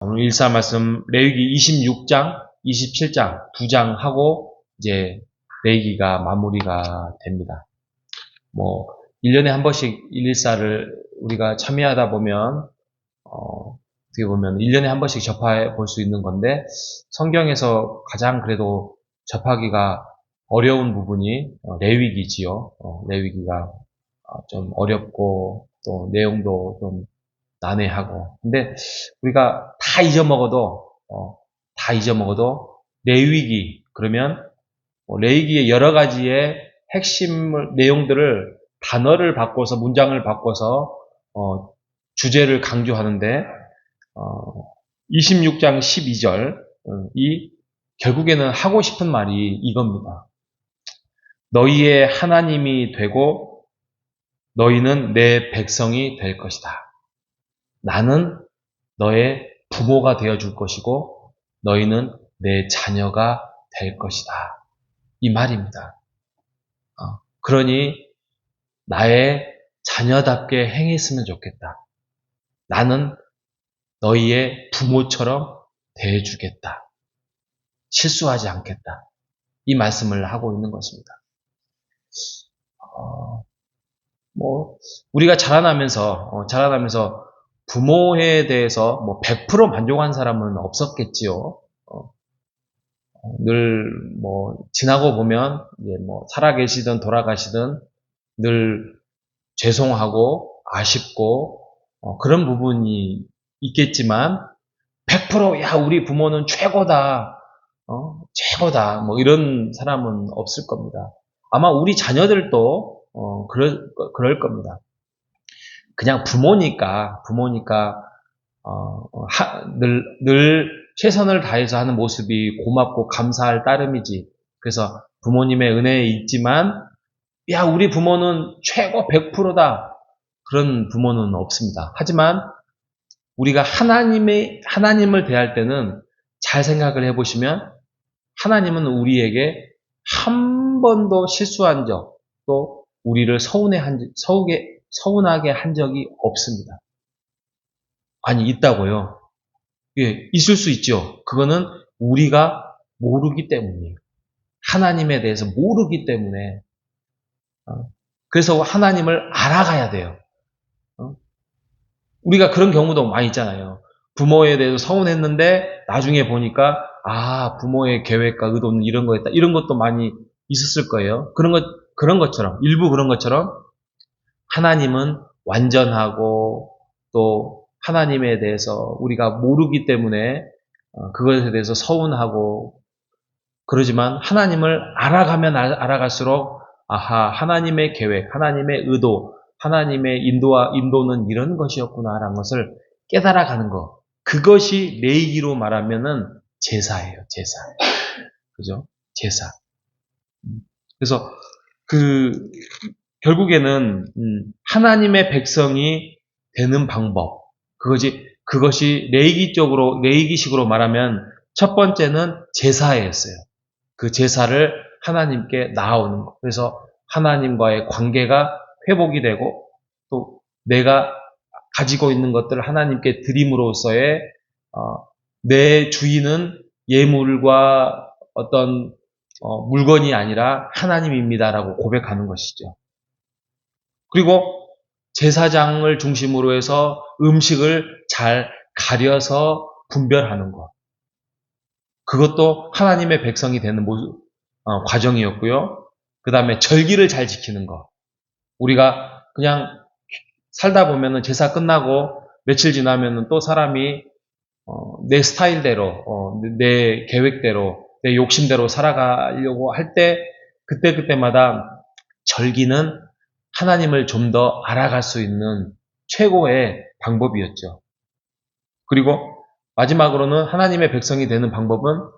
오늘 일사 말씀 레위기 26장, 27장 두 장 하고 이제 레위기가 마무리가 됩니다. 1년에 한 번씩 114를 우리가 참여하다 보면 어떻게 보면 1년에 한 번씩 접해 볼 수 있는 건데, 성경에서 가장 그래도 접하기가 어려운 부분이 레위기지요. 레위기가 좀 어렵고 또 내용도 좀 난해하고. 근데 우리가 다 잊어먹어도 레위기 그러면 레위기의 여러 가지의 내용들을 단어를 바꿔서 문장을 바꿔서 주제를 강조하는데 26장 12절 이 결국에는 하고 싶은 말이 이겁니다. 너희의 하나님이 되고 너희는 내 백성이 될 것이다. 나는 너의 부모가 되어줄 것이고 너희는 내 자녀가 될 것이다. 이 말입니다. 그러니 나의 자녀답게 행했으면 좋겠다. 나는 너희의 부모처럼 대해주겠다. 실수하지 않겠다. 이 말씀을 하고 있는 것입니다. 우리가 자라나면서 부모에 대해서 100% 만족한 사람은 없었겠지요. 늘 지나고 보면 살아계시든 돌아가시든 늘 죄송하고 아쉽고 그런 부분이 있겠지만 100% 야 우리 부모는 최고다, 최고다 이런 사람은 없을 겁니다. 아마 우리 자녀들도 그럴 겁니다. 그냥 부모니까 늘 최선을 다해서 하는 모습이 고맙고 감사할 따름이지. 그래서 부모님의 은혜에 있지만 야 우리 부모는 최고 100%다 그런 부모는 없습니다. 하지만 우리가 하나님을 대할 때는 잘 생각을 해보시면 하나님은 우리에게 한 번도 실수한 적, 또 우리를 서운하게 한 적이 없습니다. 아니, 있다고요? 예, 있을 수 있죠. 그거는 우리가 모르기 때문이에요. 하나님에 대해서 모르기 때문에. 그래서 하나님을 알아가야 돼요. 우리가 그런 경우도 많이 있잖아요. 부모에 대해서 서운했는데 나중에 보니까 부모의 계획과 의도는 이런 거였다. 이런 것도 많이 있었을 거예요. 일부 그런 것처럼 하나님은 완전하고 또 하나님에 대해서 우리가 모르기 때문에 그것에 대해서 서운하고 그러지만 하나님을 알아가면 알아갈수록 하나님의 계획, 하나님의 의도, 하나님의 인도는 이런 것이었구나라는 것을 깨달아가는 것. 그것이 레위기로 말하면은 제사예요, 제사. 그죠? 제사. 그래서 결국에는 하나님의 백성이 되는 방법. 그것이 레위기식으로 말하면 첫 번째는 제사였어요. 그 제사를 하나님께 나아오는 것. 그래서 하나님과의 관계가 회복이 되고 또 내가 가지고 있는 것들을 하나님께 드림으로써의 내 주인은 예물과 어떤 물건이 아니라 하나님입니다라고 고백하는 것이죠. 그리고 제사장을 중심으로 해서 음식을 잘 가려서 분별하는 것. 그것도 하나님의 백성이 되는 과정이었고요. 그 다음에 절기를 잘 지키는 것. 우리가 그냥 살다 보면은 제사 끝나고 며칠 지나면은 또 사람이 내 스타일대로, 내 계획대로, 내 욕심대로 살아가려고 할 때 그때마다 절기는 하나님을 좀 더 알아갈 수 있는 최고의 방법이었죠. 그리고 마지막으로는 하나님의 백성이 되는 방법은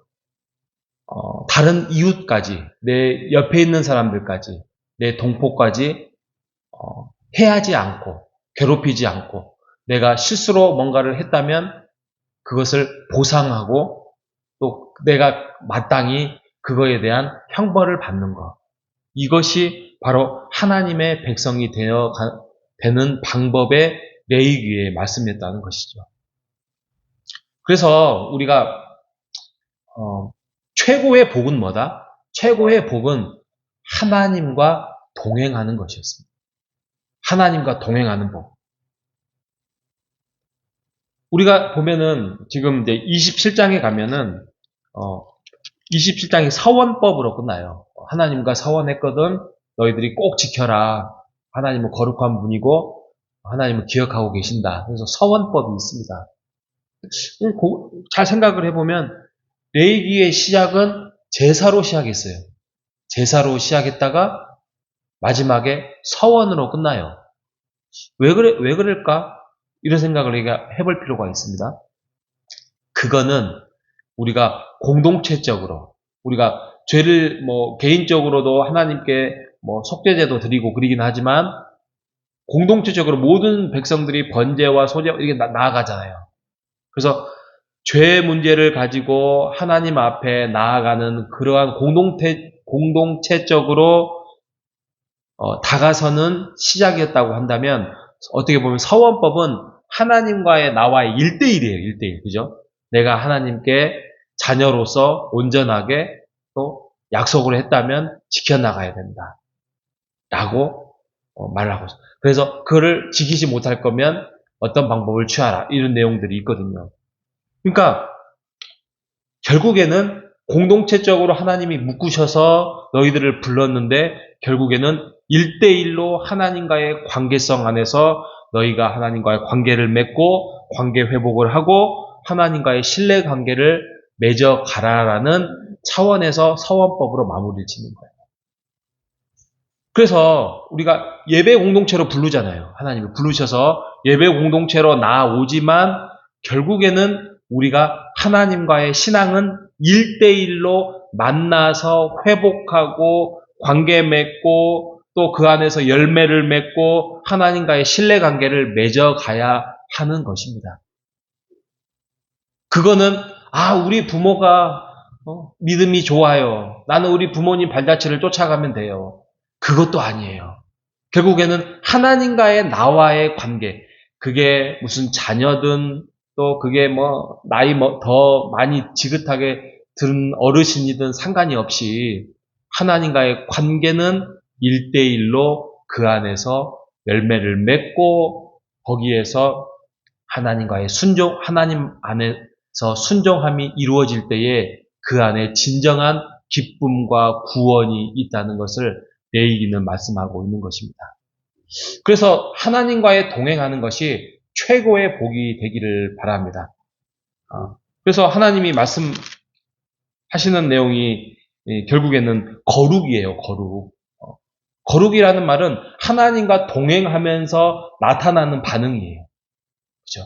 다른 이웃까지, 내 옆에 있는 사람들까지, 내 동포까지 해하지 않고, 괴롭히지 않고, 내가 실수로 뭔가를 했다면 그것을 보상하고 또 내가 마땅히 그거에 대한 형벌을 받는 것. 이것이 바로 하나님의 백성이 되는 방법의 레위기의 말씀이었다는 것이죠. 그래서 우리가 최고의 복은 뭐다? 최고의 복은 하나님과 동행하는 것이었습니다. 하나님과 동행하는 복. 우리가 보면은 지금 이제 27장에 가면은 27장이 서원법으로 끝나요. 하나님과 서원했거든 너희들이 꼭 지켜라. 하나님은 거룩한 분이고 하나님은 기억하고 계신다. 그래서 서원법이 있습니다. 잘 생각을 해보면 레위기의 시작은 제사로 시작했어요. 제사로 시작했다가 마지막에 서원으로 끝나요. 왜 그럴까? 이런 생각을 해볼 필요가 있습니다. 그거는 우리가 공동체적으로, 우리가 죄를 개인적으로도 하나님께 속죄제도 드리고 그러긴 하지만 공동체적으로 모든 백성들이 번제와 소제 이렇게 나아가잖아요. 그래서 죄 문제를 가지고 하나님 앞에 나아가는 그러한 공동체적으로 다가서는 시작이었다고 한다면 어떻게 보면 서원법은 하나님과의 나와의 1대1이에요. 1대1. 그죠? 내가 하나님께 자녀로서 온전하게 또 약속을 했다면 지켜나가야 된다. 라고 말을 하고 있어요. 그래서 그거를 지키지 못할 거면 어떤 방법을 취하라. 이런 내용들이 있거든요. 그러니까 결국에는 공동체적으로 하나님이 묶으셔서 너희들을 불렀는데 결국에는 1대1로 하나님과의 관계성 안에서 너희가 하나님과의 관계를 맺고 관계 회복을 하고 하나님과의 신뢰 관계를 맺어가라라는 차원에서 서원법으로 마무리를 짓는 거예요. 그래서 우리가 예배 공동체로 부르잖아요. 하나님을 부르셔서 예배 공동체로 나아오지만 결국에는 우리가 하나님과의 신앙은 1대1로 만나서 회복하고 관계 맺고 또 그 안에서 열매를 맺고 하나님과의 신뢰관계를 맺어가야 하는 것입니다. 그거는 우리 부모가 믿음이 좋아요. 나는 우리 부모님 발자취를 쫓아가면 돼요. 그것도 아니에요. 결국에는 하나님과의 나와의 관계, 그게 무슨 자녀든 또 그게 나이 더 많이 지긋하게 든 어르신이든 상관이 없이 하나님과의 관계는 1대1로 그 안에서 열매를 맺고 거기에서 하나님과의 하나님 안에서 순종함이 이루어질 때에 그 안에 진정한 기쁨과 구원이 있다는 것을 레위기는 말씀하고 있는 것입니다. 그래서 하나님과의 동행하는 것이 최고의 복이 되기를 바랍니다. 그래서 하나님이 말씀하시는 내용이 결국에는 거룩이에요. 거룩. 거룩이라는 말은 하나님과 동행하면서 나타나는 반응이에요. 그죠?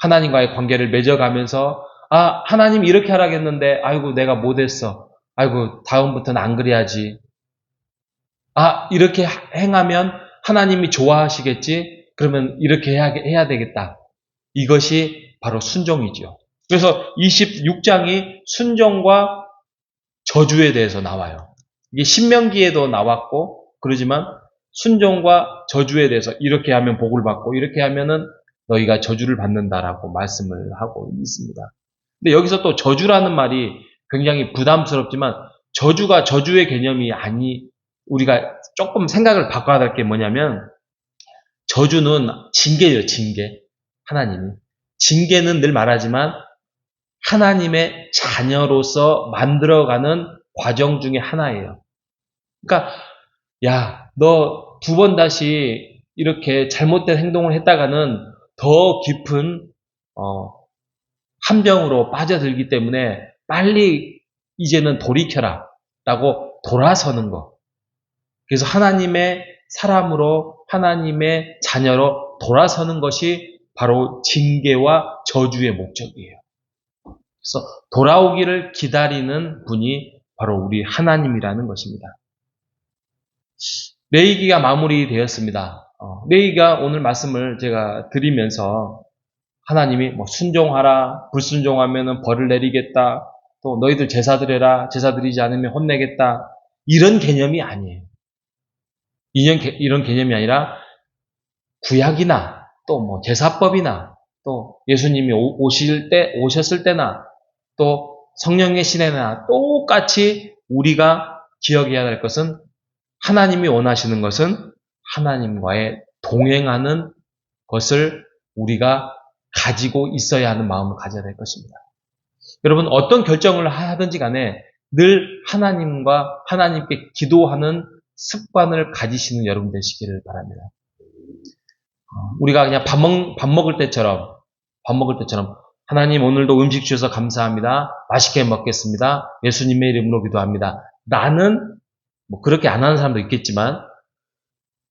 하나님과의 관계를 맺어가면서 하나님 이렇게 하라겠는데 아이고 내가 못했어. 아이고 다음부터는 안 그래야지. 이렇게 행하면 하나님이 좋아하시겠지? 그러면 이렇게 해야 되겠다. 이것이 바로 순종이죠. 그래서 26장이 순종과 저주에 대해서 나와요. 이게 신명기에도 나왔고 그러지만 순종과 저주에 대해서 이렇게 하면 복을 받고 이렇게 하면은 너희가 저주를 받는다라고 말씀을 하고 있습니다. 근데 여기서 또 저주라는 말이 굉장히 부담스럽지만 저주가 저주의 개념이 우리가 조금 생각을 바꿔야 될 게 뭐냐면 저주는 징계예요. 징계. 하나님이. 징계는 늘 말하지만 하나님의 자녀로서 만들어가는 과정 중에 하나예요. 그러니까 너 2번 다시 이렇게 잘못된 행동을 했다가는 더 깊은 함정으로 빠져들기 때문에 빨리 이제는 돌이켜라 라고 돌아서는 것. 그래서 하나님의 사람으로 하나님의 자녀로 돌아서는 것이 바로 징계와 저주의 목적이에요. 그래서 돌아오기를 기다리는 분이 바로 우리 하나님이라는 것입니다. 레위기가 마무리되었습니다. 레위기가 오늘 말씀을 제가 드리면서 하나님이 순종하라, 불순종하면 벌을 내리겠다, 또 너희들 제사 드려라, 제사 드리지 않으면 혼내겠다, 이런 개념이 아니에요. 이런 개념이 아니라 구약이나 또 제사법이나 또 예수님이 오셨을 때나 또 성령의 시대나 똑같이 우리가 기억해야 될 것은 하나님이 원하시는 것은 하나님과의 동행하는 것을 우리가 가지고 있어야 하는 마음을 가져야 될 것입니다. 여러분 어떤 결정을 하든지 간에 늘 하나님께 기도하는 습관을 가지시는 여러분 되시기를 바랍니다. 우리가 그냥 밥 먹을 때처럼 하나님 오늘도 음식 주셔서 감사합니다. 맛있게 먹겠습니다. 예수님의 이름으로 기도합니다. 나는 그렇게 안 하는 사람도 있겠지만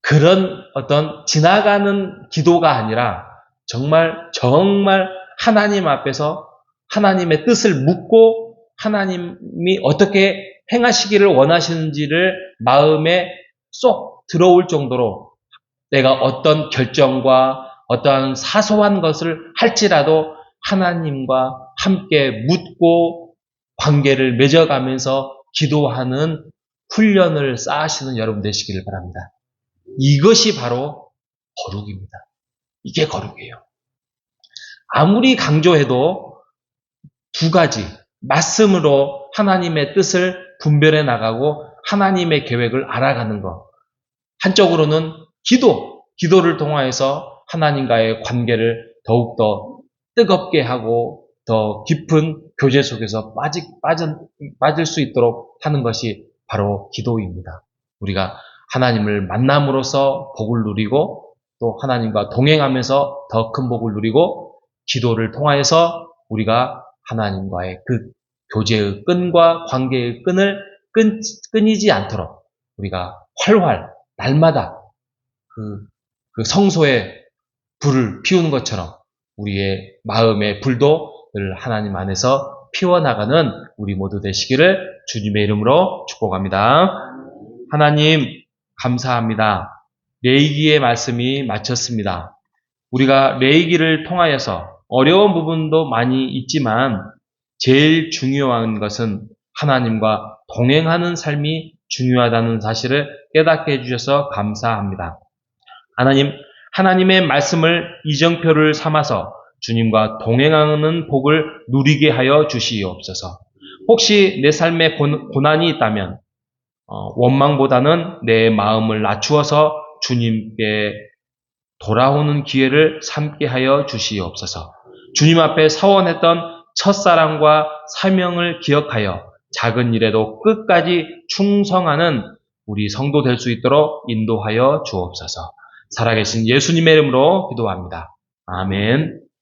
그런 어떤 지나가는 기도가 아니라 정말 하나님 앞에서 하나님의 뜻을 묻고 하나님이 어떻게 행하시기를 원하시는지를 마음에 쏙 들어올 정도로 내가 어떤 결정과 어떠한 사소한 것을 할지라도 하나님과 함께 묻고 관계를 맺어가면서 기도하는 훈련을 쌓으시는 여러분 되시기를 바랍니다. 이것이 바로 거룩입니다. 이게 거룩이에요. 아무리 강조해도 두 가지 말씀으로 하나님의 뜻을 분별해 나가고 하나님의 계획을 알아가는 것. 한쪽으로는 기도를 통하여서 하나님과의 관계를 더욱더 뜨겁게 하고 더 깊은 교제 속에서 빠질 수 있도록 하는 것이 바로 기도입니다. 우리가 하나님을 만남으로써 복을 누리고 또 하나님과 동행하면서 더 큰 복을 누리고 기도를 통하여서 우리가 하나님과의 그 교제의 끈과 관계의 끈을 끊이지 않도록 우리가 활활 날마다 그 성소에 불을 피우는 것처럼 우리의 마음의 불도 늘 하나님 안에서 피워나가는 우리 모두 되시기를 주님의 이름으로 축복합니다. 하나님 감사합니다. 레위기의 말씀이 마쳤습니다. 우리가 레위기를 통하여서 어려운 부분도 많이 있지만 제일 중요한 것은 하나님과 동행하는 삶이 중요하다는 사실을 깨닫게 해주셔서 감사합니다. 하나님의 말씀을 이정표를 삼아서 주님과 동행하는 복을 누리게 하여 주시옵소서. 혹시 내 삶에 고난이 있다면 원망보다는 내 마음을 낮추어서 주님께 돌아오는 기회를 삼게 하여 주시옵소서. 주님 앞에 서원했던 첫사랑과 사명을 기억하여 작은 일에도 끝까지 충성하는 우리 성도 될 수 있도록 인도하여 주옵소서. 살아계신 예수님의 이름으로 기도합니다. 아멘.